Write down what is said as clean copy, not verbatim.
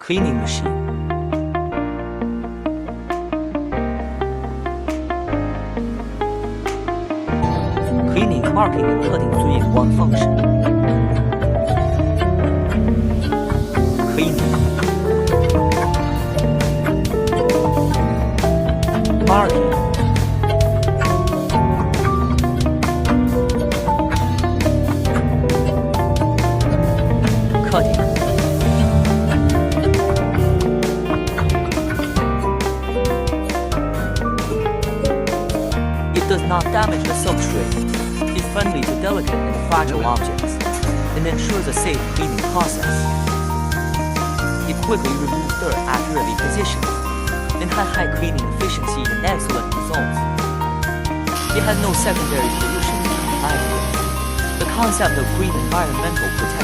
Cleaning machine. Cleaning marking 特定最眼光方式。Cleaning marking cutting It does not damage the substrate. Is friendly to delicate and fragile objects, and ensures a safe cleaning process. It quickly removes dirt accurately positioned, and has high cleaning efficiency and excellent results. It has no secondary pollution to be complied with. The concept of green environmental protection